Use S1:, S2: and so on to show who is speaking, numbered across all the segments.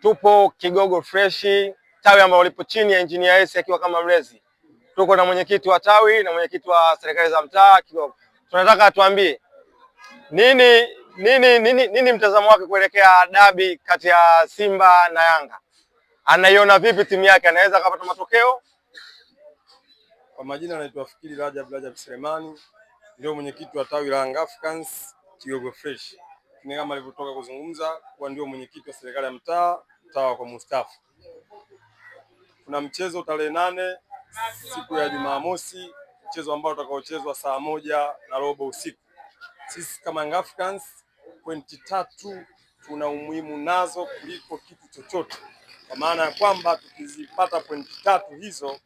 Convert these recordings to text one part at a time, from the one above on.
S1: Tupo Kigogo Fresh, tawi ambalo lipo chini ya Engineer Hersi akiwa kama mlezi. Tuko na mwenyekiti wa tawi na mwenyekiti wa serikali za mtaa Kigogo. Tunataka atuambie nini mtazamo wake kuelekea dabi kati ya Simba na Yanga. Anaiona vipi timu yake, anaweza kupata matokeo?
S2: Kwa majina anaitwa Fikiri Rajab Selemani, ndio mwenyekiti wa tawi la Young Africans Kigogo Fresh. Ni kama alivyotoka kuzungumza kwa ndio mwenyekiti wa serikali ya mtaa kwa Mustafa. Kuna mchezo tarehe 8 siku ya Jumamosi, mchezo ambao utakaochezwa saa 1:15 usiku. Sisi kama Young Africans pointi 3 tuna umuhimu nazo kuliko kitu chochote, kwa maana ya kwamba tukizipata pointi 3 hizo,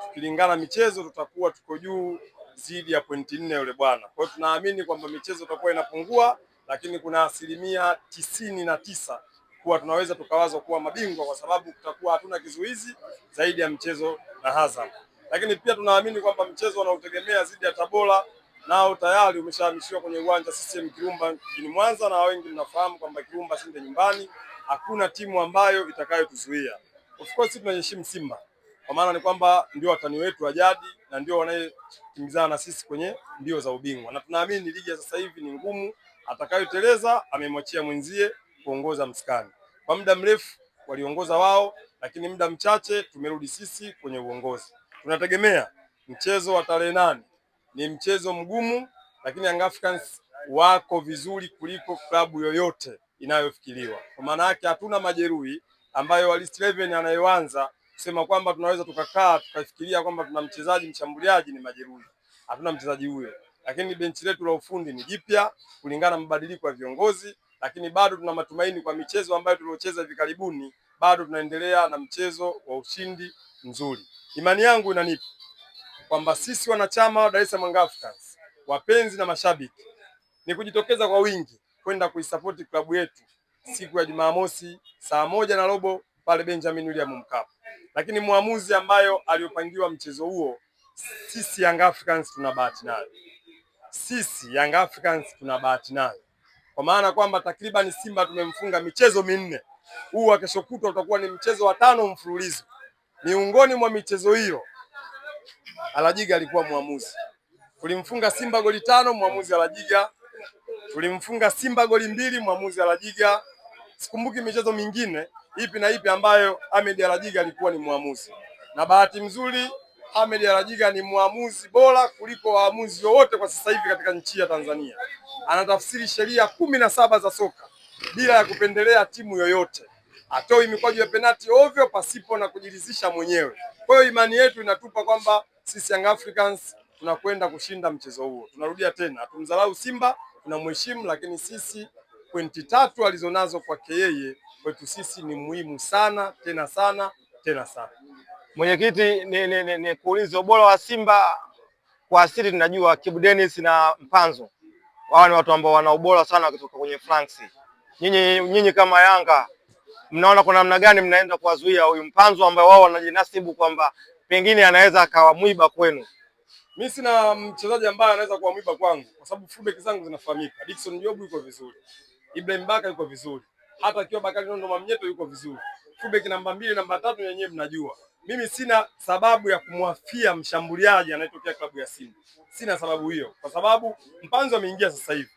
S2: tukilingana michezo tutakuwa tuko juu zidi ya pointi 4 yule bwana. Kwa hiyo tunaamini kwamba michezo itakuwa inapungua, lakini kuna 99% kuwa tunaweza tukawaza kuwa mabingwa, kwa sababu tutakuwa hatuna kizuizi zaidi ya mchezo na Azam. Lakini pia tunaamini kwamba mchezo unaotegemea zidi ya Tabora nao tayari umeshahamishiwa kwenye uwanja CCM Kirumba mjini Mwanza, na wengi mnafahamu kwamba Kirumba si nyumbani, hakuna timu ambayo itakayotuzuia. Of course tunaheshimu Simba, kwa maana ni kwamba ndio watani wetu wa jadi na ndio wanayekimbizana na sisi kwenye mbio za ubingwa, na tunaamini ligi ya sasa hivi ni ngumu. Atakayoteleza amemwachia mwenzie kuongoza mskani. Kwa muda mrefu waliongoza wao, lakini muda mchache tumerudi sisi kwenye uongozi. Tunategemea mchezo wa tarehe 8 ni mchezo mgumu, lakini Young Africans wako vizuri kuliko klabu yoyote inayofikiriwa. Kwa maana yake hatuna majeruhi ambayo wa list 11 anayoanza kusema kwamba tunaweza tukakaa tukafikiria kwamba tuna mchezaji mshambuliaji ni majeruhi. Hatuna mchezaji huyo. Lakini benchi letu la ufundi ni jipya kulingana na mabadiliko ya viongozi, lakini bado tuna matumaini kwa michezo ambayo tuliocheza hivi karibuni, bado tunaendelea na mchezo wa ushindi mzuri. Imani yangu inanipa kwamba sisi wanachama wa Dar es Salaam Young Africans, wapenzi na mashabiki, ni kujitokeza kwa wingi kwenda kuisupport klabu yetu siku ya Jumamosi saa 1:15 pale Benjamin William Mkapa. Lakini muamuzi ambayo aliyopangiwa mchezo huo, sisi Young Africans tuna bahati nayo. Sisi Young Africans tuna bahati nayo, kwa maana kwamba takriban Simba tumemfunga michezo 4. Huu wa kesho kutwa utakuwa ni mchezo wa 5 mfululizo. Miongoni mwa michezo hiyo Alajiga alikuwa muamuzi. Tulimfunga Simba goli 5, muamuzi Alajiga. Tulimfunga Simba goli 2, muamuzi Alajiga. Sikumbuki michezo mingine ipi na ipi ambayo Ahmed Alajiga alikuwa ni muamuzi. Na bahati nzuri Ahmed Alajiga ni muamuzi bora kuliko waamuzi wote kwa sasa hivi katika nchi ya Tanzania. Anatafsiri sheria 17 za soka bila ya kupendelea timu yoyote. Atoi mikwaju ya penalti ovyo pasipo na kujiridhisha mwenyewe. Kwa hiyo imani yetu inatupa kwamba sisi Young Africans tunakwenda kushinda mchezo huo. Tunarudia tena, hatumdharau Simba, tunamheshimu, lakini sisi pointi 3 alizonazo kwake yeye kwetu sisi ni muhimu sana, tena sana, tena sana.
S1: Mwenyekiti, ni kuuliza ubora wa Simba kwa asili tunajua Kibu Denis na Mpanzo. Wao ni watu ambao wana ubora sana kutoka kwenye flanks. Nyinyi kama Yanga mnaona kuna namna gani mnaenda kuwazuia huyu Mpanzo ambaye wao wanajinasibu kwamba pengine anaweza akawa mwiba kwenu?
S2: Mimi sina mchezaji ambaye anaweza kuwa mwiba kwangu, kwa sababu fullback zangu zinafahamika. Dickson Job yuko vizuri, Ibrahim Baka yuko vizuri, hata akiwa Bakari Nondo Mamnyeto yuko vizuri. Fullback namba 2, namba 3 yenyewe mnajua. Mimi sina sababu ya kumwafia mshambuliaji anayetokea klabu ya Simba. Sina sababu hiyo, kwa sababu Mpanzo ameingia sasa hivi.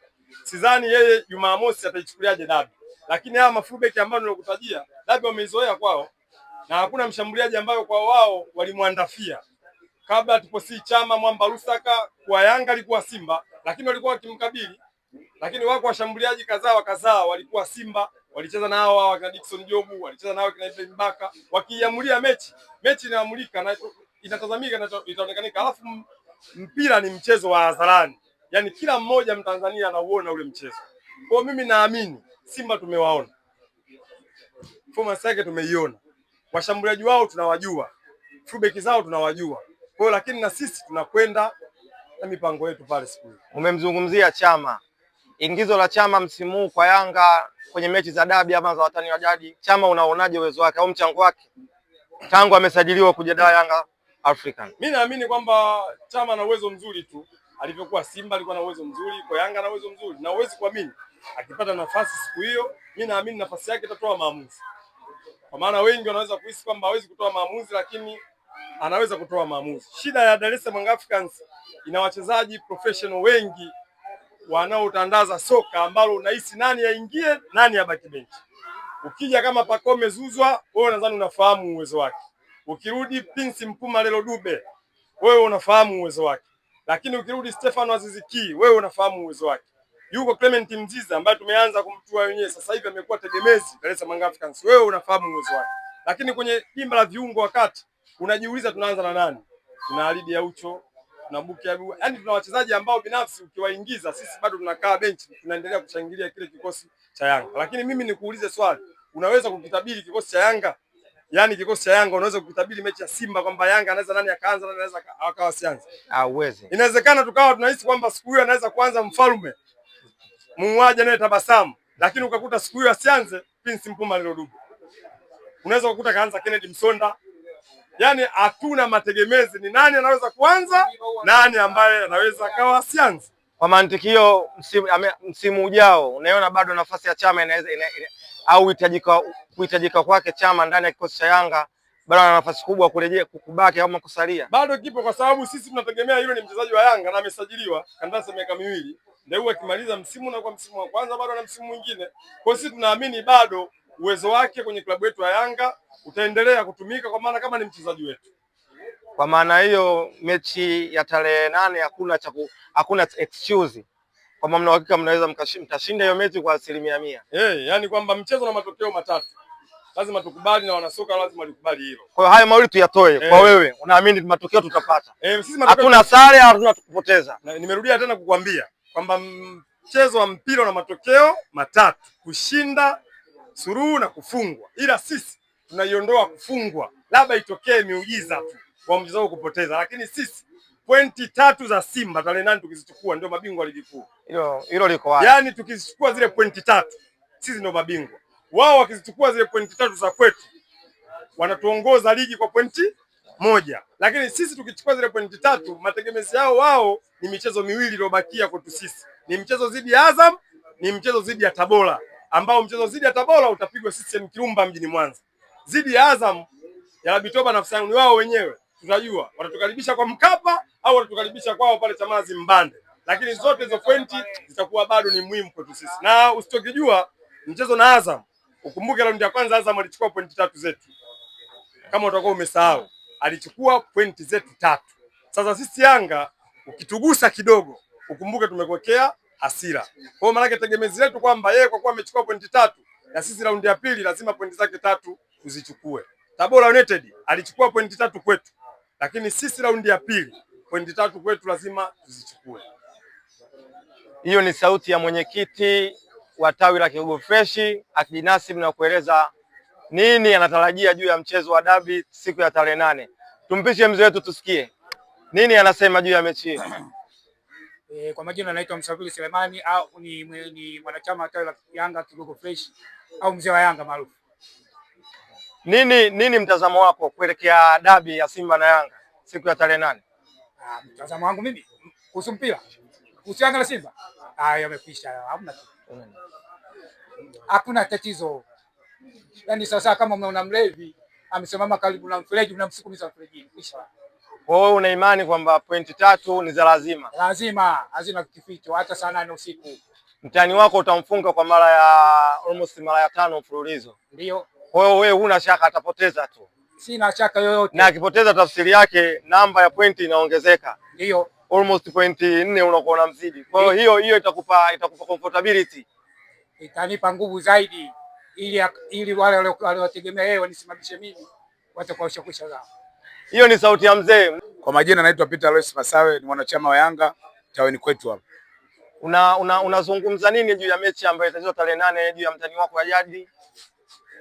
S2: Sidhani yeye Jumamosi ataichukuliaje dabi. Lakini hawa mafullback ambao nilokutajia, dabi wameizoea kwao, na hakuna mshambuliaji ambaye kwa wao walimwandafia. Kabla tuposi Chama Mwamba Lusaka kwa Yanga alikuwa Simba, lakini walikuwa wakimkabili. Lakini wako washambuliaji kadhaa walikuwa Simba, walicheza nao wakina Dickson Jobu, walicheza nao kina Ibrahim Baka, wakiamulia mechi inaamulika na inatazamika na itaonekanika. Alafu mpira ni mchezo wa hadharani, yani kila mmoja Mtanzania anauona ule mchezo. Kwa mimi naamini Simba tumewaona, performance yake tumeiona, washambuliaji wao tunawajua, fullback zao tunawajua. Kwa hiyo lakini na sisi tunakwenda na mipango yetu pale siku hiyo.
S1: Umemzungumzia Chama. Ingizo la Chama msimu huu kwa Yanga kwenye mechi za dabi ama za watani wa jadi, Chama unaonaje uwezo wake au mchango wake tangu amesajiliwa kuja Yanga African?
S2: Mimi naamini kwamba Chama ana uwezo mzuri tu. Alivyokuwa Simba alikuwa na uwezo mzuri, kwa Yanga na uwezo mzuri. Na uwezi kuamini akipata nafasi siku hiyo, mimi naamini nafasi yake itatoa maamuzi. kwa maana wengi wanaweza kuhisi kwamba hawezi kutoa maamuzi, lakini anaweza kutoa maamuzi. Shida ya Dar es Salaam Young Africans ina wachezaji professional wengi wanaotandaza soka ambalo unahisi nani aingie nani abaki benchi. Ukija kama Pacome Zouzoua, wewe nadhani unafahamu uwezo wake. Ukirudi Prince Mpumelelo Dube, wewe unafahamu uwezo wake. Lakini ukirudi Stefano Aziz Ki, wewe unafahamu uwezo wake. Yuko Clement Mzize ambaye tumeanza kumtua wenyewe, sasa hivi amekuwa tegemezi Dar es Salaam Young Africans, wewe unafahamu uwezo wake. Lakini kwenye dimba la viungo wakati unajiuliza tunaanza na nani? Tuna Alidi Aucho, tuna Buki Abu. Yaani tuna wachezaji ambao binafsi ukiwaingiza sisi bado tunakaa benchi tunaendelea kushangilia kile kikosi cha Yanga. Lakini mimi nikuulize swali, unaweza kukitabiri kikosi cha Yanga? Yaani kikosi cha Yanga unaweza kukitabiri mechi ya Simba kwamba Yanga anaweza nani akaanza nani anaweza akawa sianza?
S1: Hauwezi.
S2: Inawezekana tukawa tunahisi kwamba siku hiyo anaweza kuanza Mfalme muuaji naye Tabasamu, lakini ukakuta siku hiyo asianze Prince Mpumelelo Dube. Unaweza kukuta kaanza Kennedy Msonda. Yaani hatuna mategemezi ni nani anaweza kuanza, nani ambaye anaweza akawa asianze.
S1: Kwa mantiki hiyo msimu ujao unaona bado nafasi ya Chama inaweza au kuhitajika kwake Chama ndani ya kikosi cha Yanga bado ana nafasi kubwa kurejea kukubaki au kusalia.
S2: Bado kipo kwa sababu sisi tunategemea yule ni mchezaji wa Yanga na amesajiliwa kandarasi miaka 2. Ndio akimaliza msimu na kwa msimu wa kwanza bado na msimu mwingine. Kwa hiyo sisi tunaamini bado uwezo wake kwenye klabu yetu ya Yanga utaendelea kutumika kwa maana kama ni mchezaji wetu.
S1: Kwa maana hiyo mechi ya tarehe 8 hakuna excuse. Kwa maana hakika mnaweza mtashinda hiyo mechi kwa 100%.
S2: Yani kwamba mchezo na matokeo matatu. Lazima tukubali na wanasoka lazima likubali hilo.
S1: Kwa hiyo hayo mawili tuyatoe. Kwa wewe unaamini matokeo tutapata?
S2: Sisi
S1: hatuna sare, hatuna kupoteza.
S2: Nimerudia tena kukwambia kwamba mchezo wa mpira una matokeo matatu: kushinda, suruhu na kufungwa. Ila sisi tunaiondoa kufungwa, labda itokee miujiza tu kwa mchezo kupoteza, lakini sisi pointi 3 za Simba tarehe 8 tukizichukua ndio mabingwa ligi kuu.
S1: Hilo liko wazi.
S2: Yaani tukizichukua zile pointi 3 sisi ndio mabingwa. Wao wakizichukua zile pointi 3 za kwetu wanatuongoza ligi kwa pointi 1. Lakini sisi tukichukua zile pointi 3, mategemezi yao wao ni michezo miwili iliyobakia kwetu sisi. Ni mchezo dhidi ya Azam, ni mchezo dhidi ya Tabora, ambao mchezo dhidi ya Tabora utapigwa CCM Kirumba mjini Mwanza. Dhidi ya Azam ya Labitoba na Fsangu ni wao wenyewe. Tutajua watatukaribisha kwa Mkapa au watatukaribisha kwao pale Chamazi Mbande. Lakini zote hizo pointi zitakuwa bado ni muhimu kwetu sisi. Na usitokijua mchezo na Azam, ukumbuke raundi ya kwanza Azam alichukua pointi 3 zetu. Kama utakuwa umesahau, alichukua pointi zetu 3. Sasa sisi Yanga ukitugusa kidogo, ukumbuke tumekuwekea hasira. Kwa maana yake tegemezi letu kwamba yeye kwa kuwa amechukua pointi 3 na sisi raundi ya pili lazima pointi zake 3 tuzichukue. Tabora United alichukua pointi 3 kwetu, lakini sisi raundi ya pili pointi 3 kwetu lazima tuzichukue.
S1: Hiyo ni sauti ya mwenyekiti wa tawi la Kigogo Fresh akijinasibu na kueleza nini anatarajia juu ya mchezo wa dabi siku ya tarehe 8. Tumpishe mzee wetu tusikie nini anasema juu ya mechi hii.
S3: Kwa majina naitwa Msafiri Selemani au ni mwanachama wa tawi la Yanga Kigogo Fresh au mzee wa Yanga maarufu.
S1: Nini mtazamo wako kuelekea dabi ya Simba na Yanga siku ya tarehe 8?
S3: Mtazamo wangu mimi kuhusu mpira, kuhusu Yanga na Simba, yamekwisha, hakuna tatizo. Yaani sasa kama umeona mlevi amesimama karibu na mfereji unamsukumiza mfereji kisha.
S1: Kwa hiyo una imani kwamba pointi 3 ni za lazima?
S3: Lazima, hazina kificho hata saa 8 usiku.
S1: Mtani wako utamfunga kwa mara ya 5 mfululizo.
S3: Ndio.
S1: Kwa hiyo wewe huna shaka atapoteza tu?
S3: Sina shaka yoyote.
S1: Na akipoteza tafsiri yake namba ya pointi inaongezeka.
S3: Ndio.
S1: Almost pointi 4 unakuwa unamzidi. Kwa hiyo itakupa comfortability.
S3: Itanipa nguvu zaidi ili wale waliotegemea yeye wanisimamishe mimi watakuwa shakwisha zao.
S1: Hiyo ni sauti ya mzee.
S4: Kwa majina naitwa Peter Lois Masawe, ni mwanachama wa Yanga taweni kwetu hapa.
S1: Unazungumza nini juu ya mechi ambayo itachezwa tarehe 8 juu ya mtani wako wa jadi?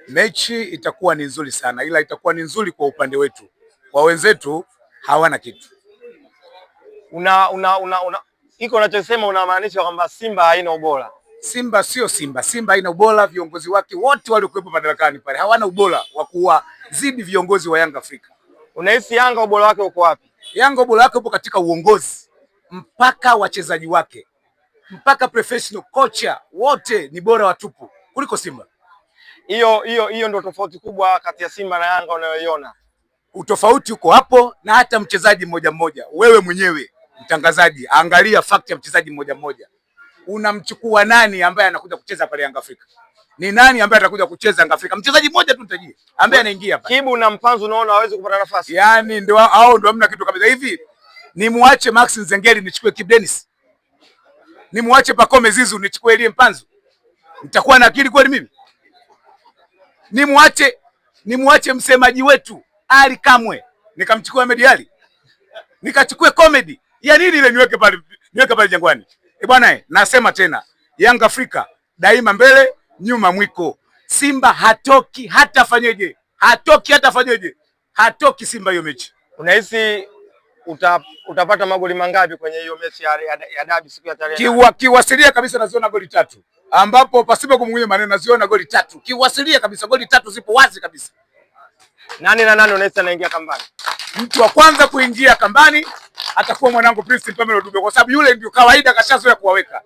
S4: Mechi itakuwa ni nzuri sana, ila itakuwa ni nzuri kwa upande wetu. Kwa wenzetu hawana kitu.
S1: Iko unachosema unamaanisha kwamba Simba haina ubora?
S4: Simba sio Simba. Simba haina ubora, viongozi wake wote waliokuwepo madarakani pale hawana ubora wa kuwazidi viongozi wa Yanga Afrika.
S1: Unahisi Yanga ubora wake uko wapi?
S4: Yanga ubora wake upo katika uongozi, mpaka wachezaji wake, mpaka professional kocha wote ni bora watupu kuliko Simba.
S1: Hiyo ndio tofauti kubwa kati ya Simba na Yanga unayoiona.
S4: Utofauti uko hapo, na hata mchezaji mmoja mmoja. Wewe mwenyewe mtangazaji, angalia fact ya mchezaji mmoja mmoja. Unamchukua nani ambaye anakuja kucheza pale Yanga Afrika? Ni nani ambaye atakuja kucheza Yanga Afrika? Mchezaji mmoja tu nitajie ambaye anaingia pale.
S1: Kibu na Mpanzu unaona hawezi kupata nafasi.
S4: Yaani ndio hao ndio hamna kitu kabisa. Hivi nimwache Max Nzengeli nichukue Kibu Denis? Nimwache Pacome Zizu nichukue Elie Mpanzu? Nitakuwa na akili kweli mimi? Nimwache msemaji wetu Ali Kamwe nikamchukua Ahmed Ally? Nikachukue comedy ya nini ile niweke pale Jangwani? Bwana nasema tena, Yanga Afrika daima mbele, nyuma mwiko. Simba hatoki hata fanyeje. Hatoki Simba hiyo mechi.
S1: Unahisi utapata magoli mangapi kwenye hiyo mechi ya dabi siku ya tarehe?
S4: Kiwasilia kabisa naziona goli 3. Ambapo pasipo kumngunya maneno naziona goli 3. Kiwasilia kabisa goli 3 zipo wazi kabisa.
S1: Nani na nani unahisi anaingia kambani?
S4: Mtu wa kwanza kuingia kambani atakuwa mwanangu Prince Mpemelo Dube, kwa sababu yule ndio kawaida kashazoea kuwaweka.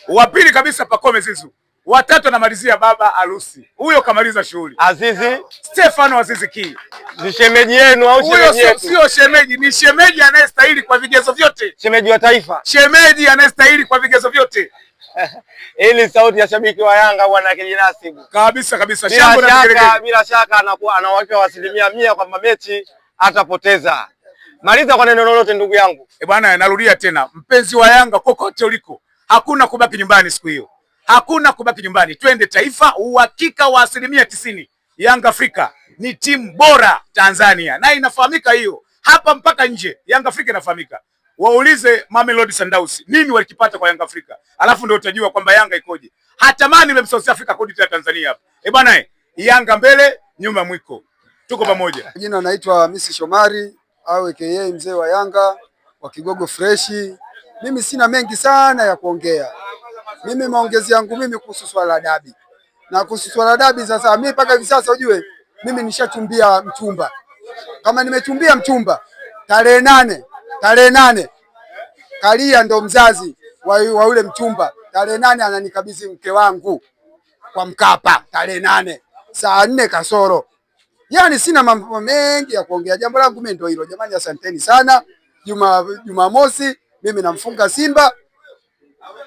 S4: Wa pili kabisa Pacome Zizu. Wa tatu anamalizia baba Arusi. Huyo kamaliza shughuli.
S1: Azizi
S4: Stefano Azizi Ki.
S1: Ni shemeji yenu au shemeji yetu?
S4: Sio shemeji, ni shemeji anayestahili kwa vigezo vyote.
S1: Shemeji wa taifa.
S4: Shemeji anayestahili kwa vigezo vyote.
S1: Ili sauti ya shabiki wa Yanga bwana kijinasibu.
S4: Kabisa.
S1: Bila shaka anakuwa anaweka 100% kwamba mechi atapoteza. Maliza kwa neno lolote ndugu yangu.
S4: Bwana narudia tena, mpenzi wa Yanga kokote uliko, hakuna kubaki nyumbani siku hiyo. Hakuna kubaki nyumbani. Twende taifa, uhakika wa 90%. Yanga Afrika ni timu bora Tanzania. Na inafahamika hiyo. Hapa mpaka nje, Yanga Afrika inafahamika. Waulize Mamelodi Sundowns nini walikipata kwa Yanga Afrika. Alafu ndio utajua kwamba Yanga ikoje. Hatamani ile South Africa kodi ya Tanzania hapa. Bwana Yanga mbele, nyuma mwiko. Tuko pamoja.
S5: Jina naitwa Hamisi Shomari au aka mzee wa Yanga wa Kigogo Freshi. Mimi sina mengi sana ya kuongea. Mimi maongezi yangu mimi kuhusu swala la dabi. Na kuhusu swala la dabi sasa mimi mpaka hivi sasa ujue mimi nishachumbia mchumba. Kama nimechumbia mchumba tarehe 8 Kalia ndo mzazi wa yule mchumba. Tarehe 8 ananikabidhi mke wangu kwa Mkapa tarehe 8 saa 4 kasoro. Yaani sina mambo mengi ya kuongea. Jambo langu mimi ndio hilo. Jamani asanteni sana. Jumamosi mimi namfunga Simba.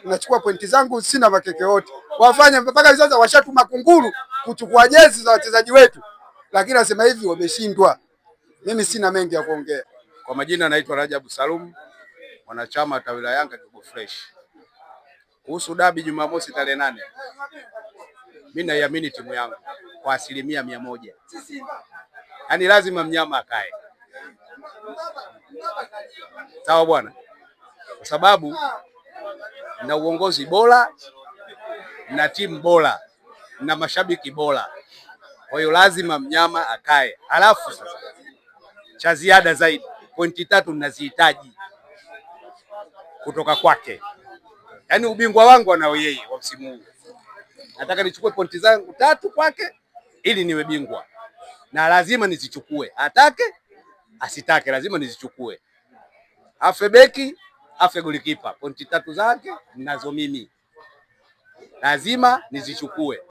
S5: Nachukua pointi zangu, sina makeke yote. Wafanye mpaka sasa washatuma kunguru kuchukua jezi za wachezaji wetu. Lakini nasema hivi wameshindwa. Mimi sina mengi ya kuongea.
S4: Kwa majina naitwa Rajabu Salum, mwanachama tawi la Yanga Kigogo Fresh. Kuhusu dabi Jumamosi tarehe 8. Mimi naiamini timu yangu kwa 100%. Yaani lazima mnyama akae. Sawa bwana. Kwa sababu na uongozi bora na timu bora na mashabiki bora. Kwa hiyo lazima mnyama akae. Alafu sasa cha ziada zaidi, pointi 3 ninazihitaji kutoka kwake. Yaani ubingwa wangu anao yeye wa msimu huu. Nataka nichukue pointi zangu 3 kwake ili niwe bingwa. Na lazima nizichukue. Atake asitake lazima nizichukue. Afe beki, afe golikipa. Pointi 3 zake ninazo mimi. Lazima nizichukue.